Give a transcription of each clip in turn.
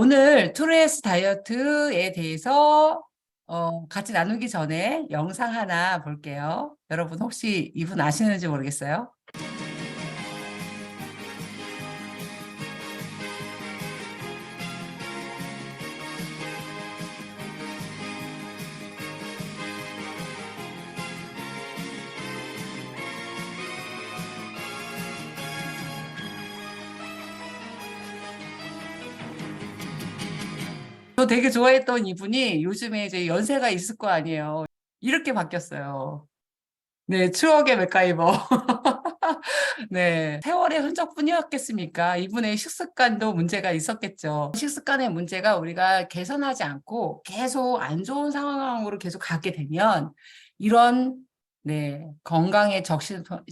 오늘 투레스 다이어트에 대해서 같이 나누기 전에 영상 하나 볼게요. 여러분 혹시 이분 아시는지 모르겠어요? 저 되게 좋아했던 이분이 요즘에 이제 연세가 있을 거 아니에요. 이렇게 바뀌었어요. 네, 추억의 맥가이버. 네, 세월의 흔적뿐이었겠습니까? 이분의 식습관도 문제가 있었겠죠. 식습관의 문제가 우리가 개선하지 않고 계속 안 좋은 상황으로 계속 가게 되면 이런 건강의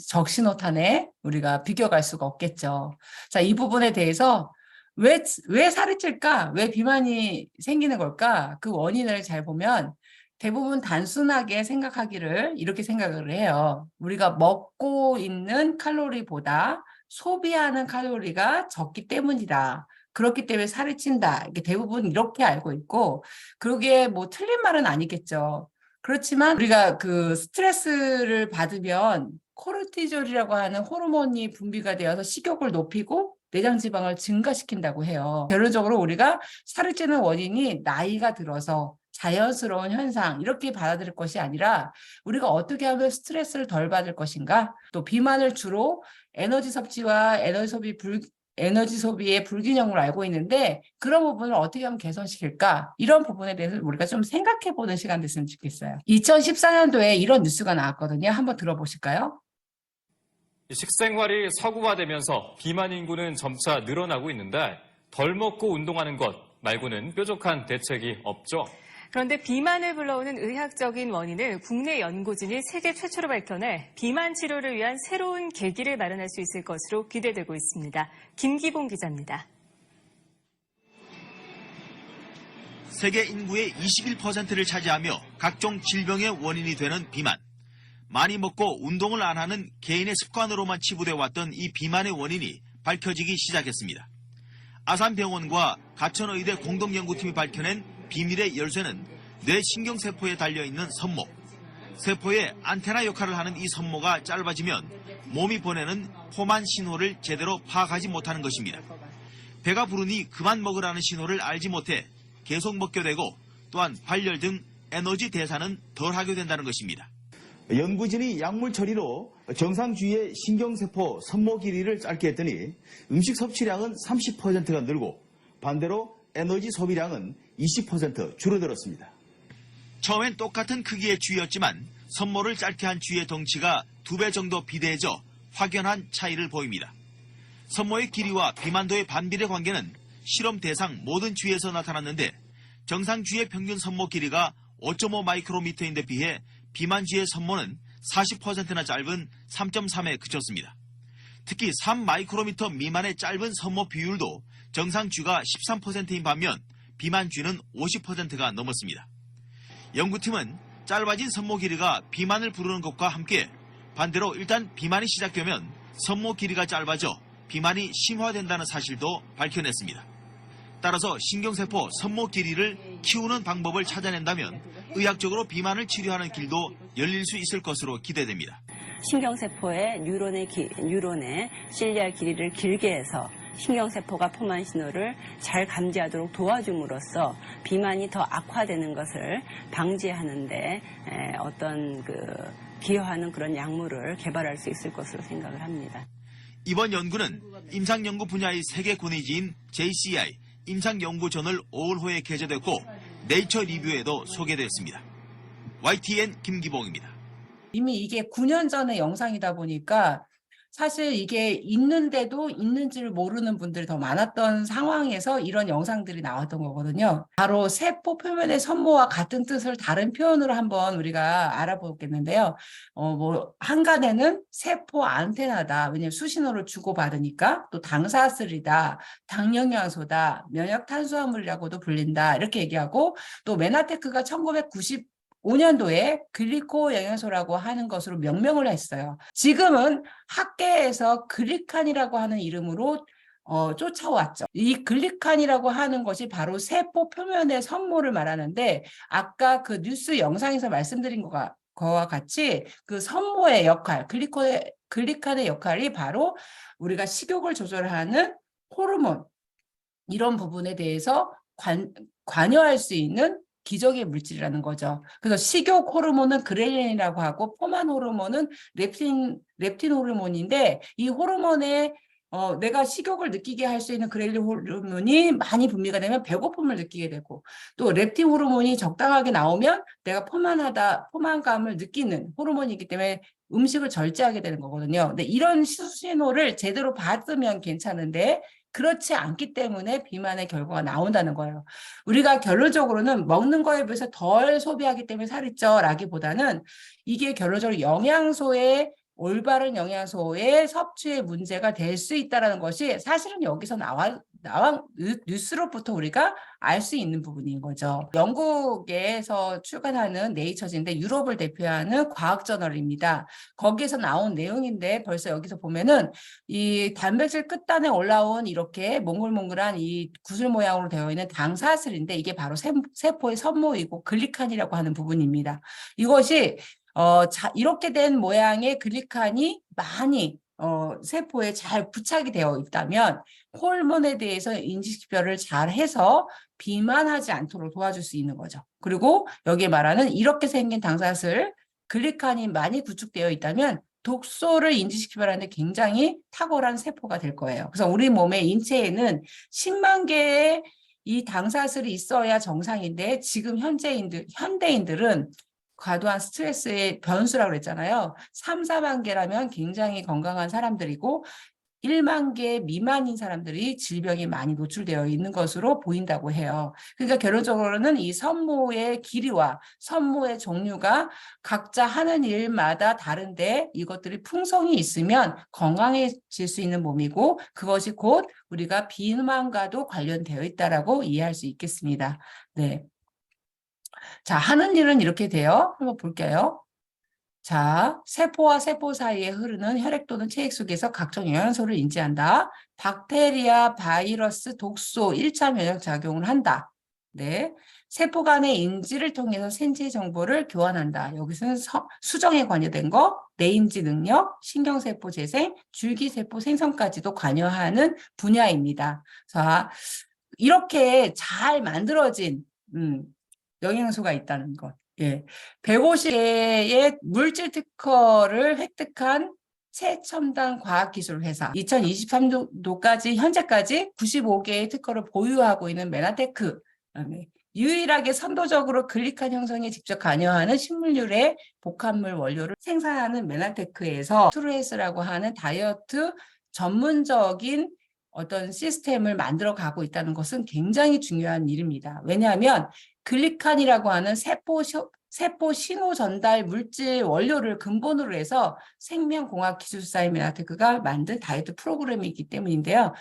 적신호탄에 우리가 비껴갈 수가 없겠죠. 자, 이 부분에 대해서 왜 살이 찔까? 왜 비만이 생기는 걸까? 그 원인을 잘 보면 대부분 단순하게 생각하기를 이렇게 생각을 해요. 우리가 먹고 있는 칼로리보다 소비하는 칼로리가 적기 때문이다. 그렇기 때문에 살이 찐다. 이게 대부분 이렇게 알고 있고, 그게 뭐 틀린 말은 아니겠죠. 그렇지만 우리가 그 스트레스를 받으면 코르티졸이라고 하는 호르몬이 분비가 되어서 식욕을 높이고 내장 지방을 증가시킨다고 해요. 결론적으로 우리가 살이 찌는 원인이 나이가 들어서 자연스러운 현상 이렇게 받아들일 것이 아니라 우리가 어떻게 하면 스트레스를 덜 받을 것인가, 또 비만을 주로 에너지 섭취와 에너지 소비의 불균형으로 알고 있는데 그런 부분을 어떻게 하면 개선시킬까, 이런 부분에 대해서 우리가 좀 생각해 보는 시간 됐으면 좋겠어요. 2014년도에 이런 뉴스가 나왔거든요. 한번 들어보실까요? 식생활이 서구화되면서 비만 인구는 점차 늘어나고 있는데 덜 먹고 운동하는 것 말고는 뾰족한 대책이 없죠. 그런데 비만을 불러오는 의학적인 원인을 국내 연구진이 세계 최초로 밝혀내 비만 치료를 위한 새로운 계기를 마련할 수 있을 것으로 기대되고 있습니다. 김기봉 기자입니다. 세계 인구의 21%를 차지하며 각종 질병의 원인이 되는 비만. 많이 먹고 운동을 안 하는 개인의 습관으로만 치부돼 왔던 이 비만의 원인이 밝혀지기 시작했습니다. 아산병원과 가천의대 공동연구팀이 밝혀낸 비밀의 열쇠는 뇌신경세포에 달려있는 선모. 세포의 안테나 역할을 하는 이 선모가 짧아지면 몸이 보내는 포만 신호를 제대로 파악하지 못하는 것입니다. 배가 부르니 그만 먹으라는 신호를 알지 못해 계속 먹게 되고, 또한 발열 등 에너지 대사는 덜하게 된다는 것입니다. 연구진이 약물 처리로 정상 주위의 신경세포 선모 길이를 짧게 했더니 음식 섭취량은 30%가 늘고 반대로 에너지 소비량은 20% 줄어들었습니다. 처음엔 똑같은 크기의 쥐였지만 선모를 짧게 한 쥐의 덩치가 2배 정도 비대해져 확연한 차이를 보입니다. 선모의 길이와 비만도의 반비례 관계는 실험 대상 모든 쥐에서 나타났는데 정상 쥐의 평균 선모 길이가 5.5 마이크로미터인데 비해 비만 쥐의 선모는 40%나 짧은 3.3에 그쳤습니다. 특히 3 마이크로미터 미만의 짧은 선모 비율도 정상 쥐가 13%인 반면 비만 쥐는 50%가 넘었습니다. 연구팀은 짧아진 선모 길이가 비만을 부르는 것과 함께 반대로 일단 비만이 시작되면 선모 길이가 짧아져 비만이 심화된다는 사실도 밝혀냈습니다. 따라서 신경세포 선모 길이를 키우는 방법을 찾아낸다면 의학적으로 비만을 치료하는 길도 열릴 수 있을 것으로 기대됩니다. 신경세포의 뉴론의 실리알 길이를 길게 해서 신경세포가 포만 신호를 잘 감지하도록 도와줌으로써 비만이 더 악화되는 것을 방지하는 데 기여하는 그런 약물을 개발할 수 있을 것으로 생각을 합니다. 이번 연구는 임상연구 분야의 세계 권위지인 JCI 임상연구저널 5월호에 게재됐고 네이처 리뷰에도 소개됐습니다. YTN 김기봉입니다. 이미 이게 9년 전의 영상이다 보니까 사실 이게 있는데도 있는지를 모르는 분들이 더 많았던 상황에서 이런 영상들이 나왔던 거거든요. 바로 세포 표면의 선모와 같은 뜻을 다른 표현으로 한번 우리가 알아보겠는데요. 한간에는 세포 안테나다. 왜냐하면 수신호를 주고받으니까. 또 당사슬이다, 당영양소다, 면역탄수화물이라고도 불린다. 이렇게 얘기하고, 또 메나테크가 1995년도에 글리코 영양소라고 하는 것으로 명명을 했어요. 지금은 학계에서 글리칸이라고 하는 이름으로 쫓아왔죠. 이 글리칸이라고 하는 것이 바로 세포 표면의 선모를 말하는데 아까 그 뉴스 영상에서 말씀드린 거와 같이 그 선모의 역할, 글리칸의 역할이 바로 우리가 식욕을 조절하는 호르몬 이런 부분에 대해서 관여할 수 있는 기적의 물질이라는 거죠. 그래서 식욕 호르몬은 그렐린이라고 하고 포만 호르몬은 렙틴 호르몬인데 이 호르몬의 내가 식욕을 느끼게 할 수 있는 그렐린 호르몬이 많이 분비가 되면 배고픔을 느끼게 되고 또 렙틴 호르몬이 적당하게 나오면 내가 포만감을 느끼는 호르몬이기 때문에 음식을 절제하게 되는 거거든요. 근데 이런 신호를 제대로 받으면 괜찮은데 그렇지 않기 때문에 비만의 결과가 나온다는 거예요. 우리가 결론적으로는 먹는 거에 비해서 덜 소비하기 때문에 살이 쪄라기보다는 이게 결론적으로 올바른 영양소의 섭취의 문제가 될 수 있다는 것이 사실은 여기서 뉴스로부터 우리가 알 수 있는 부분인 거죠. 영국에서 출간하는 네이처지인데 유럽을 대표하는 과학저널입니다. 거기에서 나온 내용인데 벌써 여기서 보면은 이 단백질 끝단에 올라온 이렇게 몽글몽글한 이 구슬 모양으로 되어 있는 당사슬인데 이게 바로 세포의 선모이고 글리칸이라고 하는 부분입니다. 이것이 이렇게 된 모양의 글리칸이 많이 세포에 잘 부착이 되어 있다면 호르몬에 대해서 인지식별을 잘 해서 비만하지 않도록 도와줄 수 있는 거죠. 그리고 여기에 말하는 이렇게 생긴 당사슬 글리칸이 많이 구축되어 있다면 독소를 인지식별하는데 굉장히 탁월한 세포가 될 거예요. 그래서 우리 몸의 인체에는 10만 개의 이 당사슬이 있어야 정상인데 지금 현대인들은 과도한 스트레스의 변수라고 그랬잖아요. 3, 4만 개라면 굉장히 건강한 사람들이고 1만 개 미만인 사람들이 질병에 많이 노출되어 있는 것으로 보인다고 해요. 그러니까 결론적으로는 이 선모의 길이와 선모의 종류가 각자 하는 일마다 다른데 이것들이 풍성이 있으면 건강해질 수 있는 몸이고 그것이 곧 우리가 비만과도 관련되어 있다라고 이해할 수 있겠습니다. 네. 자, 하는 일은 이렇게 돼요. 한번 볼게요. 자, 세포와 세포 사이에 흐르는 혈액 또는 체액 속에서 각종 영양소를 인지한다. 박테리아, 바이러스, 독소, 1차 면역 작용을 한다. 네. 세포 간의 인지를 통해서 생체 정보를 교환한다. 여기서는 수정에 관여된 거, 내인지 능력, 신경세포 재생, 줄기세포 생성까지도 관여하는 분야입니다. 자, 이렇게 잘 만들어진 영양소가 있다는 것. 예. 150개의 물질 특허를 획득한 최첨단 과학기술 회사. 2023년도까지 현재까지 95개의 특허를 보유하고 있는 메나테크. 유일하게 선도적으로 글리칸 형성에 직접 관여하는 식물유래 복합물 원료를 생산하는 메나테크에서 트루에스라고 하는 다이어트 전문적인 어떤 시스템을 만들어 가고 있다는 것은 굉장히 중요한 일입니다. 왜냐하면 글리칸이라고 하는 세포 신호 전달 물질 원료를 근본으로 해서 생명공학 기술사인 메나테크가 만든 다이어트 프로그램이기 때문인데요.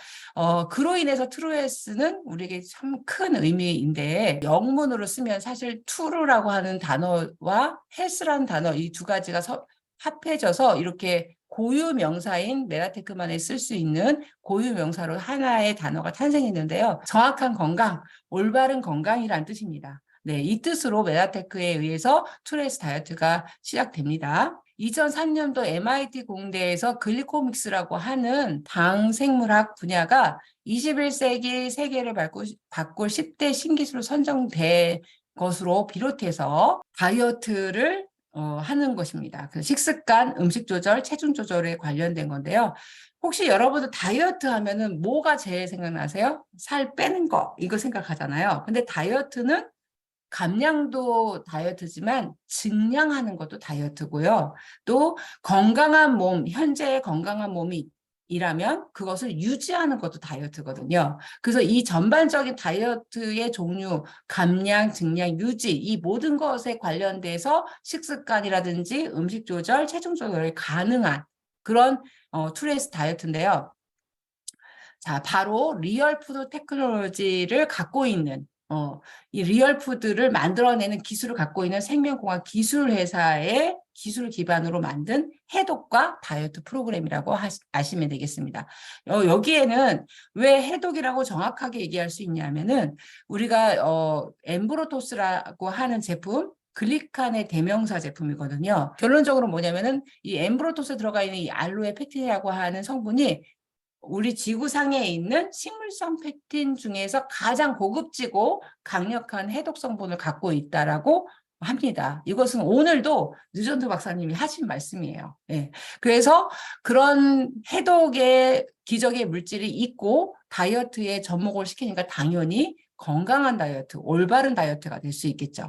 그로 인해서 트루에스는 우리에게 참 큰 의미인데 영문으로 쓰면 사실 투르라고 하는 단어와 헬스라는 단어 이 두 가지가 합해져서 이렇게 고유 명사인 메나테크만에 쓸 수 있는 고유 명사로 하나의 단어가 탄생했는데요. 정확한 건강, 올바른 건강이란 뜻입니다. 네, 이 뜻으로 메나테크에 의해서 트루에스 다이어트가 시작됩니다. 2003년도 MIT 공대에서 글리코믹스라고 하는 당생물학 분야가 21세기 세계를 바꿀 10대 신기술로 선정된 것으로 비롯해서 다이어트를 하는 것입니다. 그 식습관, 음식 조절, 체중 조절에 관련된 건데요. 혹시 여러분들 다이어트 하면은 뭐가 제일 생각나세요? 살 빼는 거, 이거 생각하잖아요. 근데 다이어트는 감량도 다이어트지만 증량하는 것도 다이어트고요. 또 건강한 몸, 현재의 건강한 몸이라면 그것을 유지하는 것도 다이어트거든요. 그래서 이 전반적인 다이어트의 종류, 감량, 증량, 유지 이 모든 것에 관련돼서 식습관이라든지 음식 조절, 체중 조절이 가능한 그런 트루에스 다이어트인데요. 자, 바로 리얼 푸드 테크놀로지를 갖고 있는 이 리얼푸드를 만들어내는 기술을 갖고 있는 생명공학 기술회사의 기술을 기반으로 만든 해독과 다이어트 프로그램이라고 아시면 되겠습니다. 여기에는 왜 해독이라고 정확하게 얘기할 수 있냐면은 우리가 엠브로토스라고 하는 제품, 글리칸의 대명사 제품이거든요. 결론적으로 뭐냐면은 이 엠브로토스에 들어가 있는 이 알로에 펙틴이라고 하는 성분이 우리 지구상에 있는 식물성 펙틴 중에서 가장 고급지고 강력한 해독 성분을 갖고 있다라고 합니다. 이것은 오늘도 류전도 박사님이 하신 말씀이에요. 예. 그래서 그런 해독의 기적의 물질이 있고 다이어트에 접목을 시키니까 당연히 건강한 다이어트, 올바른 다이어트가 될 수 있겠죠.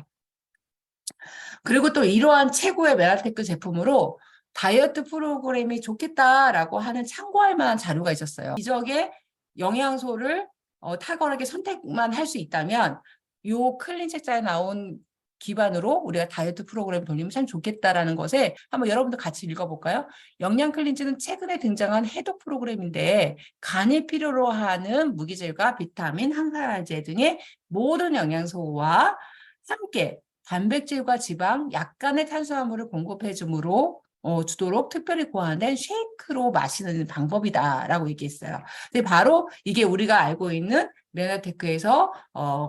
그리고 또 이러한 최고의 메나테크 제품으로 다이어트 프로그램이 좋겠다라고 하는 참고할 만한 자료가 있었어요. 기적의 영양소를 탁월하게 선택만 할 수 있다면 이 클린 책자에 나온 기반으로 우리가 다이어트 프로그램 돌리면 참 좋겠다라는 것에 한번 여러분들 같이 읽어볼까요? 영양 클린즈는 최근에 등장한 해독 프로그램인데 간이 필요로 하는 무기질과 비타민, 항산화제 등의 모든 영양소와 함께 단백질과 지방, 약간의 탄수화물을 공급해 주므로 주도록 특별히 고안된 쉐이크로 마시는 방법이다라고 얘기했어요. 근데 바로 이게 우리가 알고 있는 메나테크에서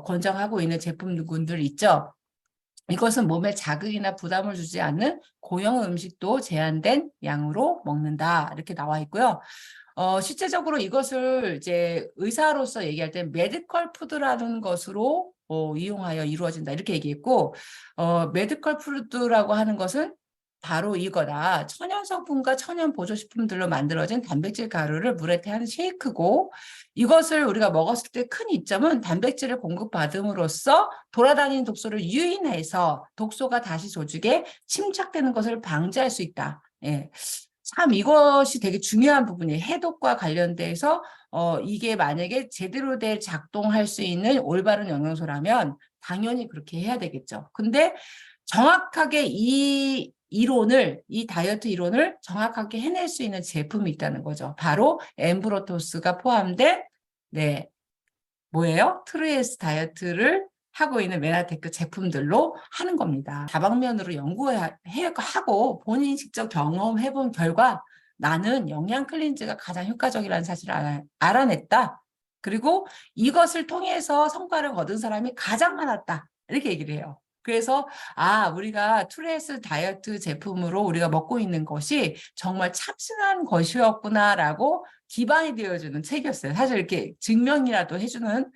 권장하고 있는 제품군들 있죠. 이것은 몸에 자극이나 부담을 주지 않는 고형 음식도 제한된 양으로 먹는다. 이렇게 나와 있고요. 실제적으로 이것을 이제 의사로서 얘기할 때 메디컬 푸드라는 것으로 이용하여 이루어진다. 이렇게 얘기했고, 메디컬 푸드라고 하는 것은 바로 이거다. 천연 성분과 천연 보조식품들로 만들어진 단백질 가루를 물에 태운 쉐이크고 이것을 우리가 먹었을 때 큰 이점은 단백질을 공급받음으로써 돌아다니는 독소를 유인해서 독소가 다시 조직에 침착되는 것을 방지할 수 있다. 예. 참 이것이 되게 중요한 부분이에요. 해독과 관련돼서 이게 만약에 제대로 될 작동할 수 있는 올바른 영양소라면 당연히 그렇게 해야 되겠죠. 근데 정확하게 이 다이어트 이론을 정확하게 해낼 수 있는 제품이 있다는 거죠. 바로 엠브로토스가 포함된, 뭐예요? 트루에스 다이어트를 하고 있는 메나테크 제품들로 하는 겁니다. 다방면으로 연구하고 본인이 직접 경험해본 결과 나는 영양 클린즈가 가장 효과적이라는 사실을 알아냈다. 그리고 이것을 통해서 성과를 거둔 사람이 가장 많았다. 이렇게 얘기를 해요. 그래서 우리가 트루에스 다이어트 제품으로 우리가 먹고 있는 것이 정말 참신한 것이었구나라고 기반이 되어주는 책이었어요. 사실 이렇게 증명이라도 해주는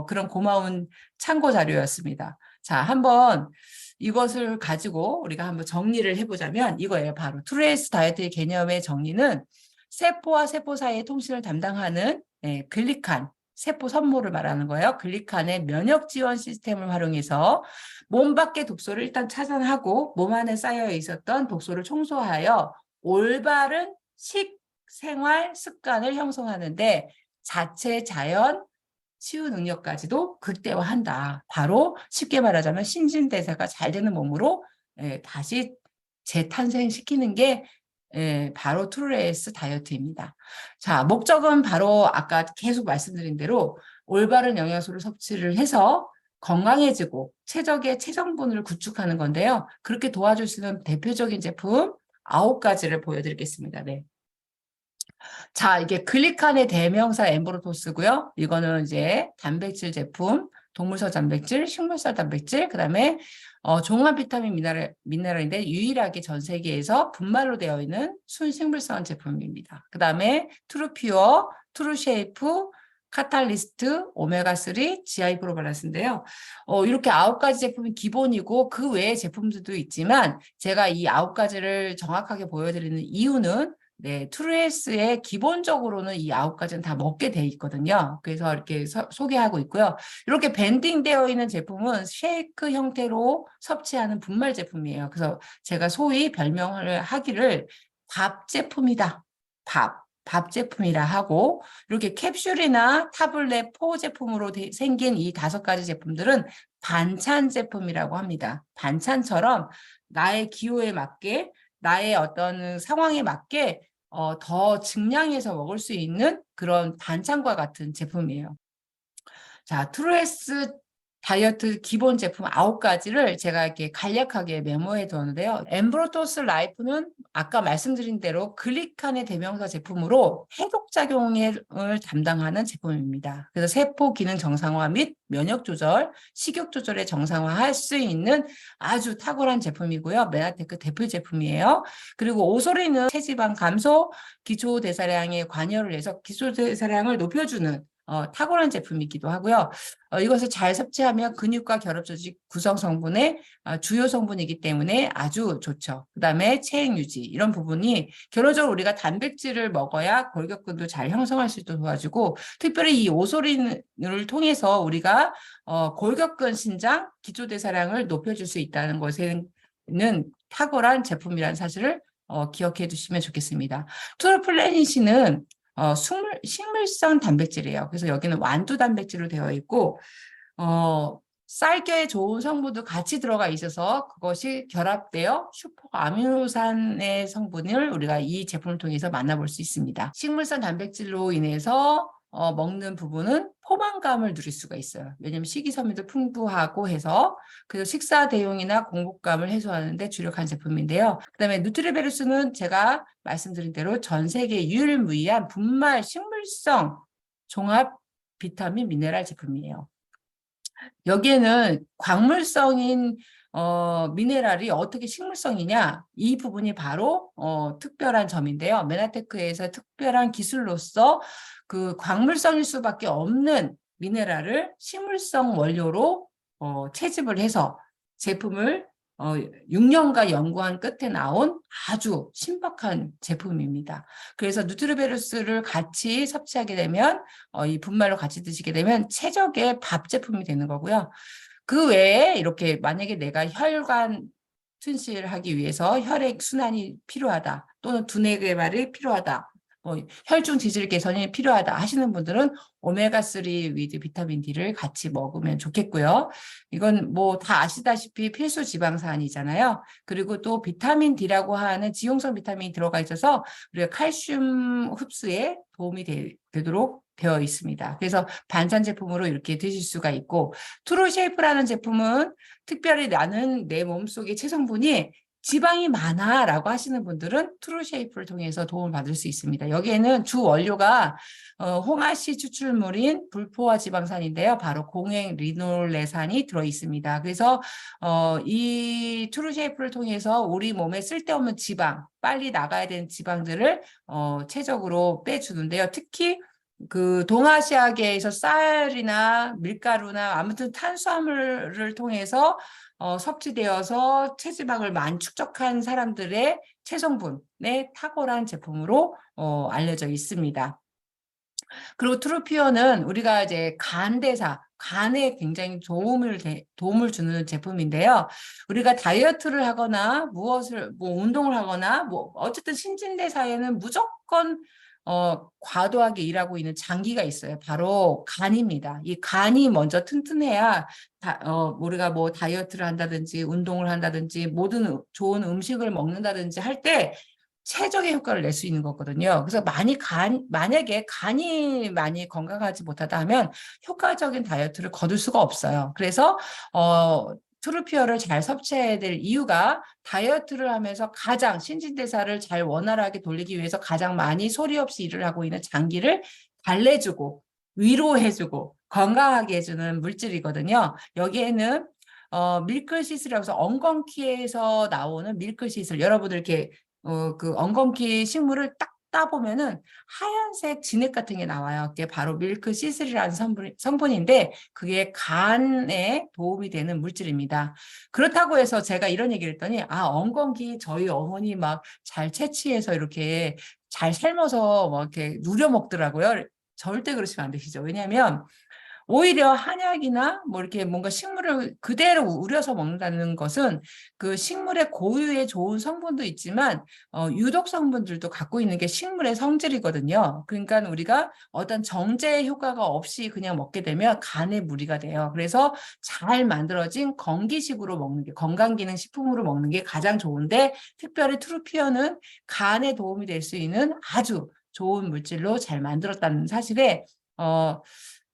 그런 고마운 참고 자료였습니다. 자, 한번 이것을 가지고 우리가 한번 정리를 해보자면 이거예요. 바로 트루에스 다이어트의 개념의 정리는 세포와 세포 사이의 통신을 담당하는 글리칸, 세포 선모를 말하는 거예요. 글리칸의 면역 지원 시스템을 활용해서 몸 밖의 독소를 일단 차단하고 몸 안에 쌓여 있었던 독소를 청소하여 올바른 식생활 습관을 형성하는데 자체 자연 치유 능력까지도 극대화한다. 바로 쉽게 말하자면 신진대사가 잘 되는 몸으로 다시 재탄생시키는 게 바로 트루에스 다이어트입니다. 자, 목적은 바로 아까 계속 말씀드린 대로 올바른 영양소를 섭취를 해서 건강해지고 최적의 체성분을 구축하는 건데요. 그렇게 도와줄 수 있는 대표적인 제품 9가지를 보여드리겠습니다. 네. 자, 이게 글리칸의 대명사 엠브로토스고요. 이거는 이제 단백질 제품, 동물성 단백질, 식물성 단백질, 그다음에 종합 비타민 미네랄인데 유일하게 전 세계에서 분말로 되어 있는 순식물성 제품입니다. 그다음에 트루퓨어, 트루쉐이프, 카탈리스트, 오메가3, GI 프로밸런스인데요. 이렇게 9가지 제품이 기본이고 그 외의 제품들도 있지만 제가 이 9가지를 정확하게 보여드리는 이유는 트루에스의 기본적으로는 이 9가지는 다 먹게 돼 있거든요. 그래서 이렇게 소개하고 있고요. 이렇게 밴딩되어 있는 제품은 쉐이크 형태로 섭취하는 분말 제품이에요. 그래서 제가 소위 별명을 하기를 밥 제품이다. 밥 제품이라 하고 이렇게 캡슐이나 타블렛 포 제품으로 생긴 이 5가지 제품들은 반찬 제품이라고 합니다. 반찬처럼 나의 기호에 맞게 나의 어떤 상황에 맞게 더 증량해서 먹을 수 있는 그런 반찬과 같은 제품이에요. 자, 트루에스 다이어트 기본 제품 9가지를 제가 이렇게 간략하게 메모해 두었는데요. 엠브로토스 라이프는 아까 말씀드린 대로 글리칸의 대명사 제품으로 해독작용을 담당하는 제품입니다. 그래서 세포 기능 정상화 및 면역 조절, 식욕 조절에 정상화할 수 있는 아주 탁월한 제품이고요. 메나테크 대표 제품이에요. 그리고 오소리는 체지방 감소, 기초대사량에 관여를 해서 기초대사량을 높여주는 탁월한 제품이기도 하고요. 이것을 잘 섭취하면 근육과 결합조직 구성 성분의 주요 성분이기 때문에 아주 좋죠. 그다음에 체액 유지 이런 부분이 결론적으로 우리가 단백질을 먹어야 골격근도 잘 형성할 수 있도록 도와주고 특별히 이 오소린을 통해서 우리가 골격근 신장, 기초대사량을 높여줄 수 있다는 것에는 탁월한 제품이라는 사실을 기억해 두시면 좋겠습니다. 트루플래닛은 식물성 단백질이에요. 그래서 여기는 완두 단백질로 되어 있고 쌀겨에 좋은 성분도 같이 들어가 있어서 그것이 결합되어 슈퍼 아미노산의 성분을 우리가 이 제품을 통해서 만나볼 수 있습니다. 식물성 단백질로 인해서 먹는 부분은 포만감을 누릴 수가 있어요. 왜냐하면 식이섬유도 풍부하고 해서 그래서 식사 대용이나 공복감을 해소하는 데 주력한 제품인데요. 그다음에 누트리베르스는 제가 말씀드린 대로 전 세계 유일무이한 분말 식물성 종합 비타민 미네랄 제품이에요. 여기에는 광물성인 미네랄이 어떻게 식물성이냐 이 부분이 바로 특별한 점인데요. 메나테크에서 특별한 기술로서 그 광물성일 수밖에 없는 미네랄을 식물성 원료로 채집을 해서 제품을 6년간 연구한 끝에 나온 아주 신박한 제품입니다. 그래서 누트리베르스를 같이 섭취하게 되면 이 분말로 같이 드시게 되면 최적의 밥 제품이 되는 거고요. 그 외에 이렇게 만약에 내가 혈관 튼실하기 위해서 혈액 순환이 필요하다 또는 두뇌 개발이 필요하다 혈중 지질 개선이 필요하다 하시는 분들은 오메가3 위드 비타민 D를 같이 먹으면 좋겠고요. 이건 뭐 다 아시다시피 필수 지방산이잖아요. 그리고 또 비타민 D라고 하는 지용성 비타민이 들어가 있어서 우리가 칼슘 흡수에 도움이 되도록 되어 있습니다. 그래서 반찬 제품으로 이렇게 드실 수가 있고 트루쉐이프라는 제품은 특별히 나는 내 몸속의 체성분이 지방이 많아 라고 하시는 분들은 트루쉐이프를 통해서 도움을 받을 수 있습니다. 여기에는 주 원료가 홍화씨 추출물인 불포화 지방산인데요. 바로 공행 리놀레산이 들어있습니다. 그래서 이 트루쉐이프를 통해서 우리 몸에 쓸데없는 지방, 빨리 나가야 되는 지방들을 최적으로 빼주는데요. 특히 그 동아시아계에서 쌀이나 밀가루나 아무튼 탄수화물을 통해서 섭취되어서 체지방을 많이 축적한 사람들의 체성분의 탁월한 제품으로 알려져 있습니다. 그리고 트루피어는 우리가 이제 간대사, 간에 굉장히 도움을 주는 제품인데요. 우리가 다이어트를 하거나 무엇을 운동을 하거나 어쨌든 신진대사에는 무조건 과도하게 일하고 있는 장기가 있어요. 바로 간입니다. 이 간이 먼저 튼튼해야 우리가 뭐 다이어트를 한다든지 운동을 한다든지 모든 좋은 음식을 먹는다든지 할 때 최적의 효과를 낼 수 있는 거거든요. 그래서 만약에 간이 많이 건강하지 못하다 하면 효과적인 다이어트를 거둘 수가 없어요. 그래서 트루피어를 잘 섭취해야 될 이유가 다이어트를 하면서 가장 신진대사를 잘 원활하게 돌리기 위해서 가장 많이 소리 없이 일을 하고 있는 장기를 달래주고 위로해주고 건강하게 해주는 물질이거든요. 여기에는 밀크시슬이라고 해서 엉겅퀴에서 나오는 밀크시슬 여러분들 이렇게 그 엉겅퀴 식물을 딱 따보면은 하얀색 진액 같은 게 나와요. 그게 바로 밀크시슬이라는 성분인데 그게 간에 도움이 되는 물질입니다. 그렇다고 해서 제가 이런 얘기를 했더니 엉겅퀴 저희 어머니 막 잘 채취해서 이렇게 잘 삶아서 뭐 이렇게 누려 먹더라고요. 절대 그러시면 안 되시죠. 왜냐하면 오히려 한약이나 뭐 이렇게 뭔가 식물을 그대로 우려서 먹는다는 것은 그 식물의 고유의 좋은 성분도 있지만 유독 성분들도 갖고 있는 게 식물의 성질이거든요. 그러니까 우리가 어떤 정제 효과가 없이 그냥 먹게 되면 간에 무리가 돼요. 그래서 잘 만들어진 건기식으로 먹는 게 건강기능식품으로 먹는 게 가장 좋은데 특별히 트루피어는 간에 도움이 될 수 있는 아주 좋은 물질로 잘 만들었다는 사실에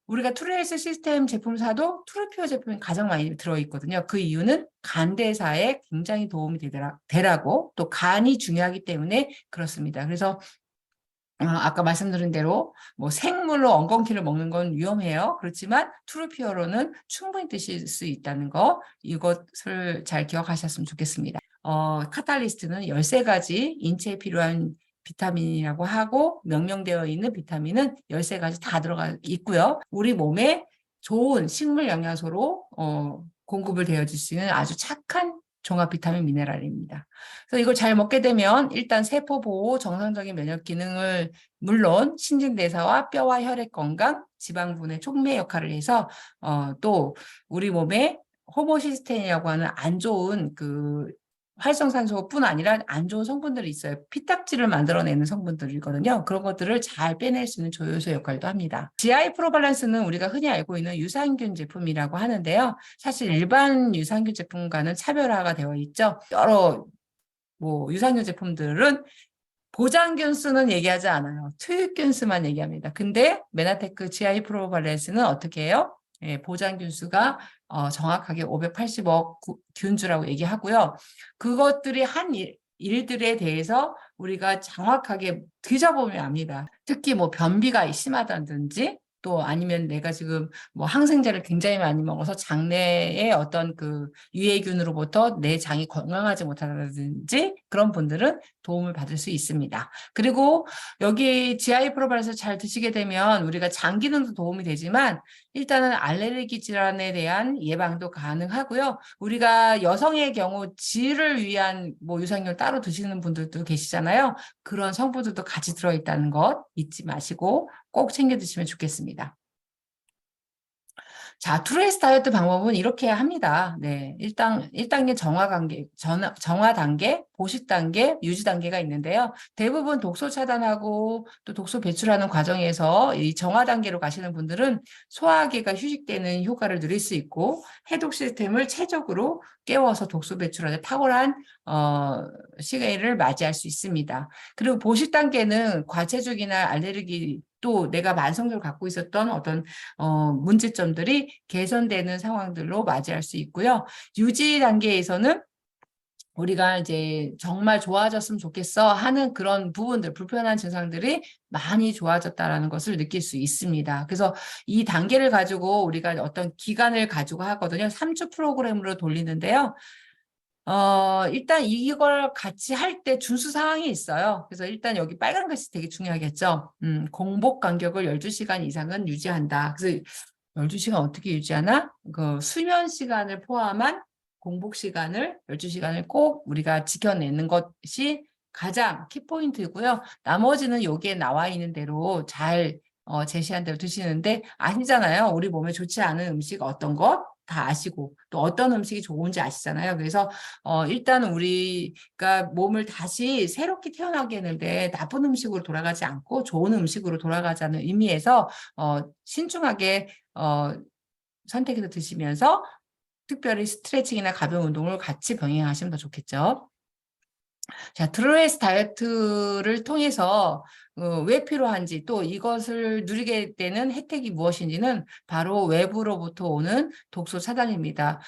우리가 트루헬스 시스템 제품 사도 트루퓨어 제품이 가장 많이 들어있거든요. 그 이유는 간대사에 굉장히 도움이 되라고 또 간이 중요하기 때문에 그렇습니다. 그래서 아까 말씀드린 대로 뭐 생물로 엉겅퀴를 먹는 건 위험해요. 그렇지만 트루퓨어로는 충분히 드실 수 있다는 거 이것을 잘 기억하셨으면 좋겠습니다. 카탈리스트는 13가지 인체에 필요한 비타민이라고 하고 명명되어 있는 비타민은 13가지 다 들어가 있고요. 우리 몸에 좋은 식물 영양소로 공급을 되어질 수 있는 아주 착한 종합 비타민 미네랄입니다. 그래서 이걸 잘 먹게 되면 일단 세포 보호, 정상적인 면역 기능을 물론 신진대사와 뼈와 혈액 건강, 지방분해 촉매 역할을 해서 또 우리 몸에 호모시스테인이라고 하는 안 좋은 그 활성산소뿐 아니라 안 좋은 성분들이 있어요. 피딱지를 만들어내는 성분들이거든요. 그런 것들을 잘 빼낼 수 있는 조효소 역할도 합니다. GI 프로밸런스는 우리가 흔히 알고 있는 유산균 제품이라고 하는데요. 사실 일반 유산균 제품과는 차별화가 되어 있죠. 여러 유산균 제품들은 보장균 수는 얘기하지 않아요. 투입균 수만 얘기합니다. 근데 메나테크 GI 프로밸런스는 어떻게 해요? 예, 보장균 수가 정확하게 580억 균주라고 얘기하고요. 그것들이 한 일들에 대해서 우리가 정확하게 뒤져보면 압니다. 특히 뭐 변비가 심하다든지 또 아니면 내가 지금 뭐 항생제를 굉장히 많이 먹어서 장내의 어떤 그 유해균으로부터 내 장이 건강하지 못하다든지 그런 분들은 도움을 받을 수 있습니다. 그리고 여기 GI 프로밸런스 잘 드시게 되면 우리가 장 기능도 도움이 되지만 일단은 알레르기 질환에 대한 예방도 가능하고요. 우리가 여성의 경우 질을 위한 뭐 유산균 따로 드시는 분들도 계시잖아요. 그런 성분들도 같이 들어있다는 것 잊지 마시고 꼭 챙겨 드시면 좋겠습니다. 자, 트루헬스 다이어트 방법은 이렇게 합니다. 네, 1단계 정화 단계, 보식 단계, 유지 단계가 있는데요. 대부분 독소 차단하고 또 독소 배출하는 과정에서 이 정화 단계로 가시는 분들은 소화기가 휴식되는 효과를 누릴 수 있고 해독 시스템을 최적으로 깨워서 독소 배출하는 탁월한 시기를 맞이할 수 있습니다. 그리고 보식 단계는 과체중이나 알레르기 또 내가 만성적으로 갖고 있었던 어떤 문제점들이 개선되는 상황들로 맞이할 수 있고요. 유지 단계에서는 우리가 이제 정말 좋아졌으면 좋겠어 하는 그런 부분들, 불편한 증상들이 많이 좋아졌다라는 것을 느낄 수 있습니다. 그래서 이 단계를 가지고 우리가 어떤 기간을 가지고 하거든요. 3주 프로그램으로 돌리는데요. 일단 이걸 같이 할 때 준수 사항이 있어요. 그래서 일단 여기 빨간 글씨 되게 중요하겠죠. 공복 간격을 12시간 이상은 유지한다. 그래서 12시간 어떻게 유지하나? 그 수면 시간을 포함한 공복 시간을 12시간을 꼭 우리가 지켜내는 것이 가장 키포인트고요. 나머지는 여기에 나와 있는 대로 잘 제시한 대로 드시는데 아시잖아요. 우리 몸에 좋지 않은 음식 어떤 것? 다 아시고 또 어떤 음식이 좋은지 아시잖아요. 그래서 일단은 우리가 몸을 다시 새롭게 태어나게 했는데 나쁜 음식으로 돌아가지 않고 좋은 음식으로 돌아가자는 의미에서 신중하게 선택해서 드시면서 특별히 스트레칭이나 가벼운 운동을 같이 병행하시면 더 좋겠죠. 자, 트루헬스 다이어트를 통해서 왜 필요한지 또 이것을 누리게 되는 혜택이 무엇인지는 바로 외부로부터 오는 독소 차단입니다.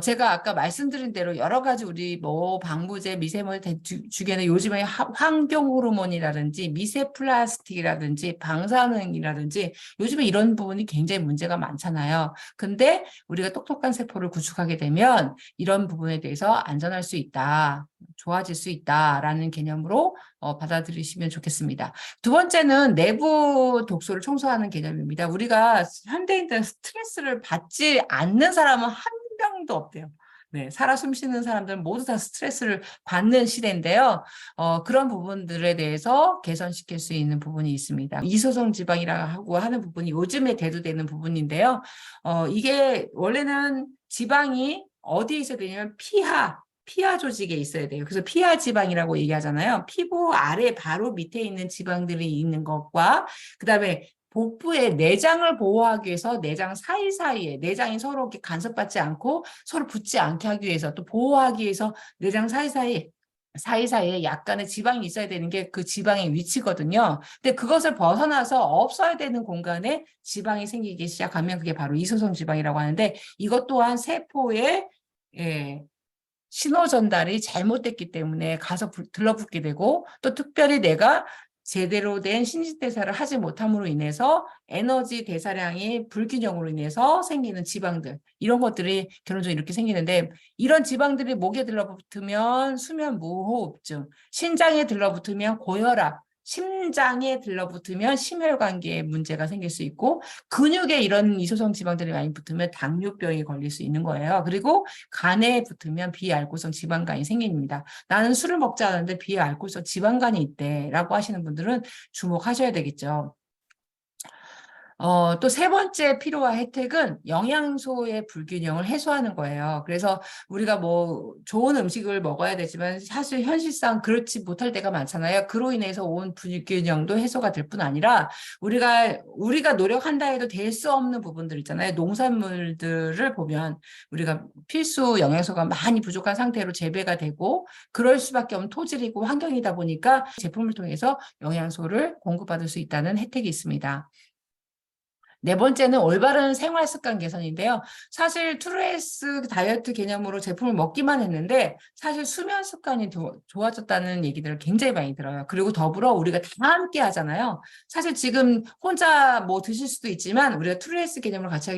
제가 아까 말씀드린 대로 여러 가지 우리 뭐 방부제, 미세먼지 주게는 요즘에 환경 호르몬이라든지 미세 플라스틱이라든지 방사능이라든지 요즘에 이런 부분이 굉장히 문제가 많잖아요. 근데 우리가 똑똑한 세포를 구축하게 되면 이런 부분에 대해서 안전할 수 있다. 좋아질 수 있다라는 개념으로 받아들이시면 좋겠습니다. 두 번째는 내부 독소를 청소하는 개념입니다. 우리가 현대인들은 스트레스를 받지 않는 사람은 한 명도 없대요. 네, 살아 숨쉬는 사람들은 모두 다 스트레스를 받는 시대인데요. 그런 부분들에 대해서 개선시킬 수 있는 부분이 있습니다. 이소성 지방이라고 하는 부분이 요즘에 대두되는 부분인데요. 이게 원래는 지방이 어디에 있어야 되냐면 피하 조직에 있어야 돼요. 그래서 피하 지방이라고 얘기하잖아요. 피부 아래 바로 밑에 있는 지방들이 있는 것과 그다음에 복부의 내장을 보호하기 위해서 내장 사이사이에 내장이 서로 이렇게 간섭받지 않고 서로 붙지 않게 하기 위해서 또 보호하기 위해서 내장 사이사이에 사이사이에 약간의 지방이 있어야 되는 게 그 지방의 위치거든요. 근데 그것을 벗어나서 없어야 되는 공간에 지방이 생기기 시작하면 그게 바로 이소성 지방이라고 하는데 이것 또한 세포의 신호 전달이 잘못됐기 때문에 가서 들러붙게 되고 또 특별히 내가 제대로 된 신진대사를 하지 못함으로 인해서 에너지 대사량이 불균형으로 인해서 생기는 지방들 이런 것들이 결론적으로 이렇게 생기는데 이런 지방들이 목에 들러붙으면 수면 무호흡증, 신장에 들러붙으면 고혈압, 심장에 들러붙으면 심혈관계에 문제가 생길 수 있고 근육에 이런 이소성 지방들이 많이 붙으면 당뇨병이 걸릴 수 있는 거예요. 그리고 간에 붙으면 비알코올성 지방간이 생깁니다. 나는 술을 먹지 않았는데 비알코올성 지방간이 있대라고 하시는 분들은 주목하셔야 되겠죠. 또 세 번째 필요와 혜택은 영양소의 불균형을 해소하는 거예요. 그래서 우리가 뭐 좋은 음식을 먹어야 되지만 사실 현실상 그렇지 못할 때가 많잖아요. 그로 인해서 온 불균형도 해소가 될 뿐 아니라 우리가 노력한다 해도 될 수 없는 부분들 있잖아요. 농산물들을 보면 우리가 필수 영양소가 많이 부족한 상태로 재배가 되고 그럴 수밖에 없는 토질이고 환경이다 보니까 제품을 통해서 영양소를 공급받을 수 있다는 혜택이 있습니다. 네 번째는 올바른 생활 습관 개선인데요. 사실 트루에스 다이어트 개념으로 제품을 먹기만 했는데 사실 수면 습관이 좋아졌다는 얘기들을 굉장히 많이 들어요. 그리고 더불어 우리가 다 함께 하잖아요. 사실 지금 혼자 뭐 드실 수도 있지만 우리가 트루에스 개념으로 같이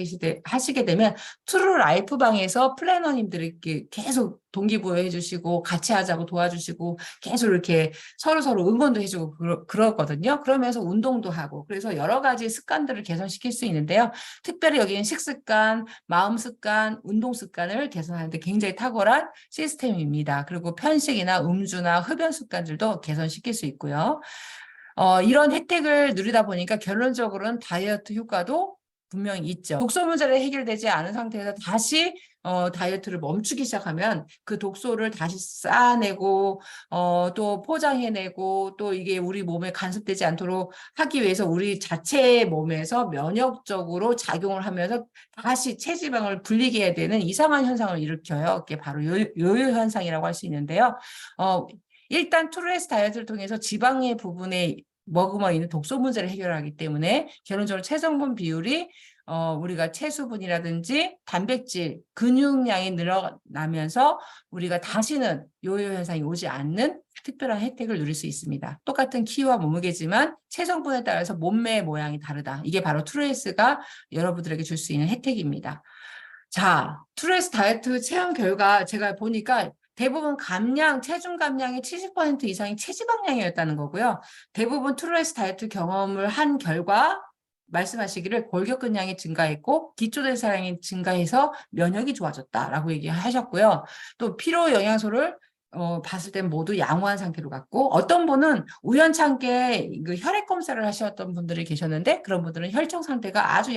하시게 되면 트루 라이프 방에서 플래너님들이 이렇게 계속 동기부여 해주시고 같이 하자고 도와주시고 계속 이렇게 서로 응원도 해주고 그러거든요. 그러면서 운동도 하고 그래서 여러 가지 습관들을 개선시킬 수 있는데요. 특별히 여기는 식습관, 마음 습관, 운동 습관을 개선하는데 굉장히 탁월한 시스템입니다. 그리고 편식이나 음주나 흡연 습관들도 개선시킬 수 있고요. 이런 혜택을 누리다 보니까 결론적으로는 다이어트 효과도 분명히 있죠. 독소 문제를 해결되지 않은 상태에서 다시 다이어트를 멈추기 시작하면 그 독소를 다시 쌓아내고 또 포장해내고 또 이게 우리 몸에 간섭되지 않도록 하기 위해서 우리 자체의 몸에서 면역적으로 작용을 하면서 다시 체지방을 분리게 해야 되는 이상한 현상을 일으켜요. 그게 바로 요요 현상이라고 할 수 있는데요. 일단 트루에스 다이어트를 통해서 지방의 부분에 머금어 있는 독소 문제를 해결하기 때문에 결론적으로 체성분 비율이 우리가 체수분이라든지 단백질, 근육량이 늘어나면서 우리가 다시는 요요 현상이 오지 않는 특별한 혜택을 누릴 수 있습니다. 똑같은 키와 몸무게지만 체성분에 따라서 몸매 모양이 다르다. 이게 바로 트루에스가 여러분들에게 줄 수 있는 혜택입니다. 자, 트루에스 다이어트 체험 결과 제가 보니까 대부분 체중 감량의 70% 이상이 체지방량이었다는 거고요. 대부분 트루에스 다이어트 경험을 한 결과 말씀하시기를 골격근량이 증가했고 기초대사량이 증가해서 면역이 좋아졌다라고 얘기하셨고요. 또 필요 영양소를 봤을 땐 모두 양호한 상태로 갔고 어떤 분은 우연찮게 그 혈액 검사를 하셨던 분들이 계셨는데 그런 분들은 혈청 상태가 아주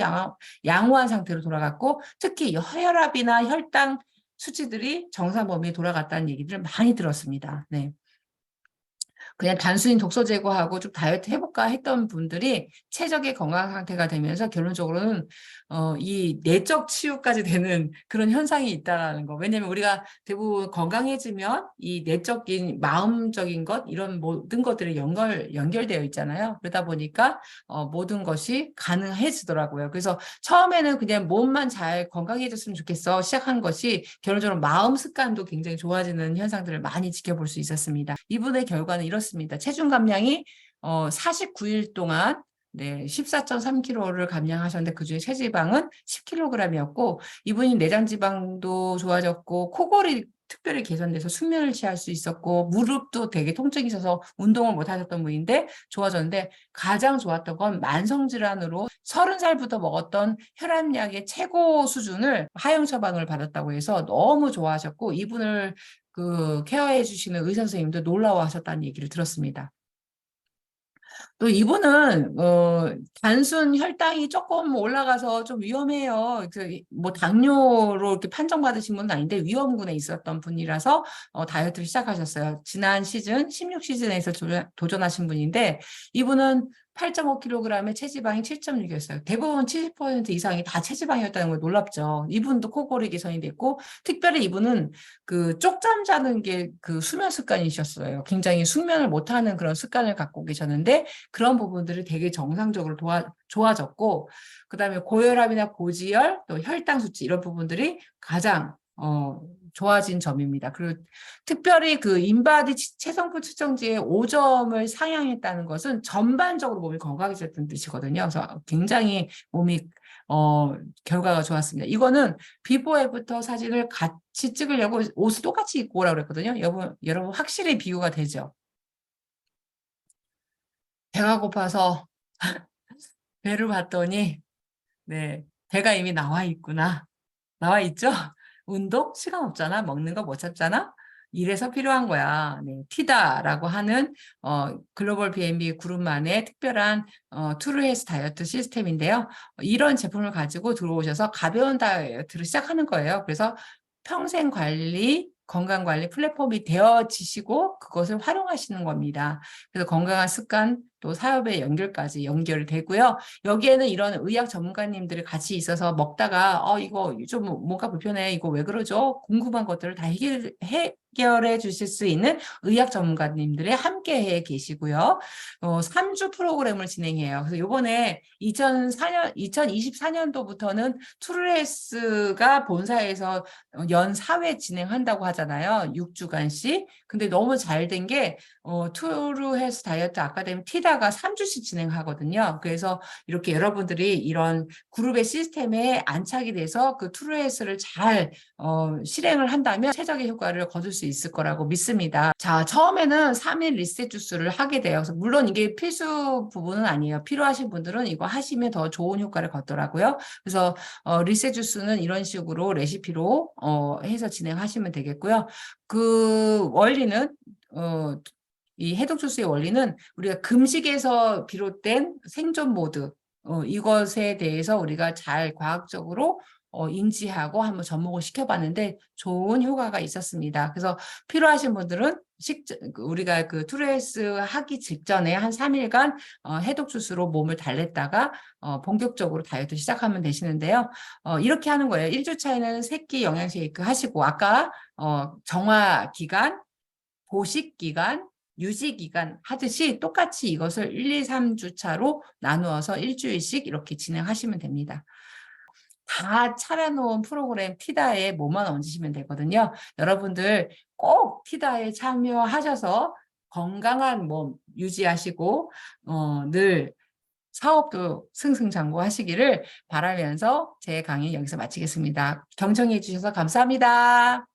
양호한 상태로 돌아갔고 특히 혈압이나 혈당 수치들이 정상 범위에 돌아갔다는 얘기들을 많이 들었습니다. 네. 그냥 단순히 독소 제거하고 좀 다이어트 해볼까 했던 분들이 최적의 건강 상태가 되면서 결론적으로는 이 내적 치유까지 되는 그런 현상이 있다는 거. 왜냐하면 우리가 대부분 건강해지면 이 내적인 마음적인 것 이런 모든 것들이 연결되어 있잖아요. 그러다 보니까 모든 것이 가능해지더라고요. 그래서 처음에는 그냥 몸만 잘 건강해졌으면 좋겠어 시작한 것이 결론적으로 마음 습관도 굉장히 좋아지는 현상들을 많이 지켜볼 수 있었습니다. 이분의 결과는 이렇습니다. 체중 감량이 49일 동안 14.3kg를 감량하셨는데 그중에 체지방은 10kg이었고 이분이 내장 지방도 좋아졌고 코골이 특별히 개선돼서 숙면을 취할 수 있었고 무릎도 되게 통증이 있어서 운동을 못 하셨던 분인데 좋아졌는데 가장 좋았던 건 만성질환으로 30살부터 먹었던 혈압약의 최고 수준을 하용 처방을 받았다고 해서 너무 좋아하셨고 이분을 케어해 주시는 의사 선생님도 놀라워하셨다는 얘기를 들었습니다. 또 이분은 단순 혈당이 조금 올라가서 좀 위험해요. 뭐 당뇨로 이렇게 판정받으신 분은 아닌데 위험군에 있었던 분이라서 다이어트를 시작하셨어요. 지난 시즌 16시즌에서 도전하신 분인데 이분은 8.5kg에 체지방이 7.6이었어요. 대부분 70% 이상이 다 체지방이었다는 걸 놀랍죠. 이분도 코골이 개선이 됐고 특별히 이분은 그 쪽잠 자는 게 그 수면 습관이셨어요. 굉장히 숙면을 못하는 그런 습관을 갖고 계셨는데 그런 부분들이 되게 정상적으로 좋아졌고 그다음에 고혈압이나 고지혈 또 혈당 수치 이런 부분들이 가장 좋아진 점입니다. 그리고 특별히 그 인바디 체성분 측정지에 5점을 상향했다는 것은 전반적으로 몸이 건강해졌다는 뜻이거든요. 그래서 굉장히 몸이 결과가 좋았습니다. 이거는 비포 애프터 사진을 같이 찍으려고 옷을 똑같이 입고 오라고 그랬거든요. 여러분 확실히 비교가 되죠. 배가 고파서 배를 봤더니 네, 배가 이미 나와 있구나. 나와 있죠? 운동? 시간 없잖아. 먹는 거 못 찾잖아. 이래서 필요한 거야. 네, 티다라고 하는 글로벌 B&B 그룹만의 특별한 투르헬스 다이어트 시스템인데요. 이런 제품을 가지고 들어오셔서 가벼운 다이어트를 시작하는 거예요. 그래서 평생 관리, 건강 관리 플랫폼이 되어지시고 그것을 활용하시는 겁니다. 그래서 건강한 습관 또 사업의 연결까지 연결되고요. 여기에는 이런 의학 전문가님들이 같이 있어서 먹다가 이거 좀 뭔가 불편해. 이거 왜 그러죠? 궁금한 것들을 다 해결해 주실 수 있는 의학 전문가님들이 함께해 계시고요. 3주 프로그램을 진행해요. 그래서 이번에 2024년도부터는 투르헬스가 본사에서 연 4회 진행한다고 하잖아요. 6주간씩. 근데 너무 잘 된 게 투르헬스 다이어트 아카데미 티다가 3주씩 진행하거든요. 그래서 이렇게 여러분들이 이런 그룹의 시스템에 안착이 돼서 그 투르헬스를 잘 실행을 한다면 최적의 효과를 거둘 수 있을 거라고 믿습니다. 자, 처음에는 3일 리셋 주스를 하게 돼요. 그래서 물론 이게 필수 부분은 아니에요. 필요하신 분들은 이거 하시면 더 좋은 효과를 거두라고요. 그래서 리셋 주스는 이런 식으로 레시피로 해서 진행하시면 되겠고요. 그 원리는 이 해독 주스의 원리는 우리가 금식에서 비롯된 생존 모드 이것에 대해서 우리가 잘 과학적으로 인지하고 한번 접목을 시켜봤는데 좋은 효과가 있었습니다. 그래서 필요하신 분들은 우리가 그 투르헬스 하기 직전에 한 3일간 해독 주스로 몸을 달랬다가 본격적으로 다이어트 시작하면 되시는데요. 이렇게 하는 거예요. 1주차에는 새끼 영양 쉐이크 하시고 아까 정화 기간, 보식 기간, 유지 기간 하듯이 똑같이 이것을 1, 2, 3주 차로 나누어서 일주일씩 이렇게 진행하시면 됩니다. 다 차려놓은 프로그램 티다에 몸만 얹으시면 되거든요. 여러분들 꼭 티다에 참여하셔서 건강한 몸 유지하시고 늘 사업도 승승장구하시기를 바라면서 제 강의 여기서 마치겠습니다. 경청해 주셔서 감사합니다.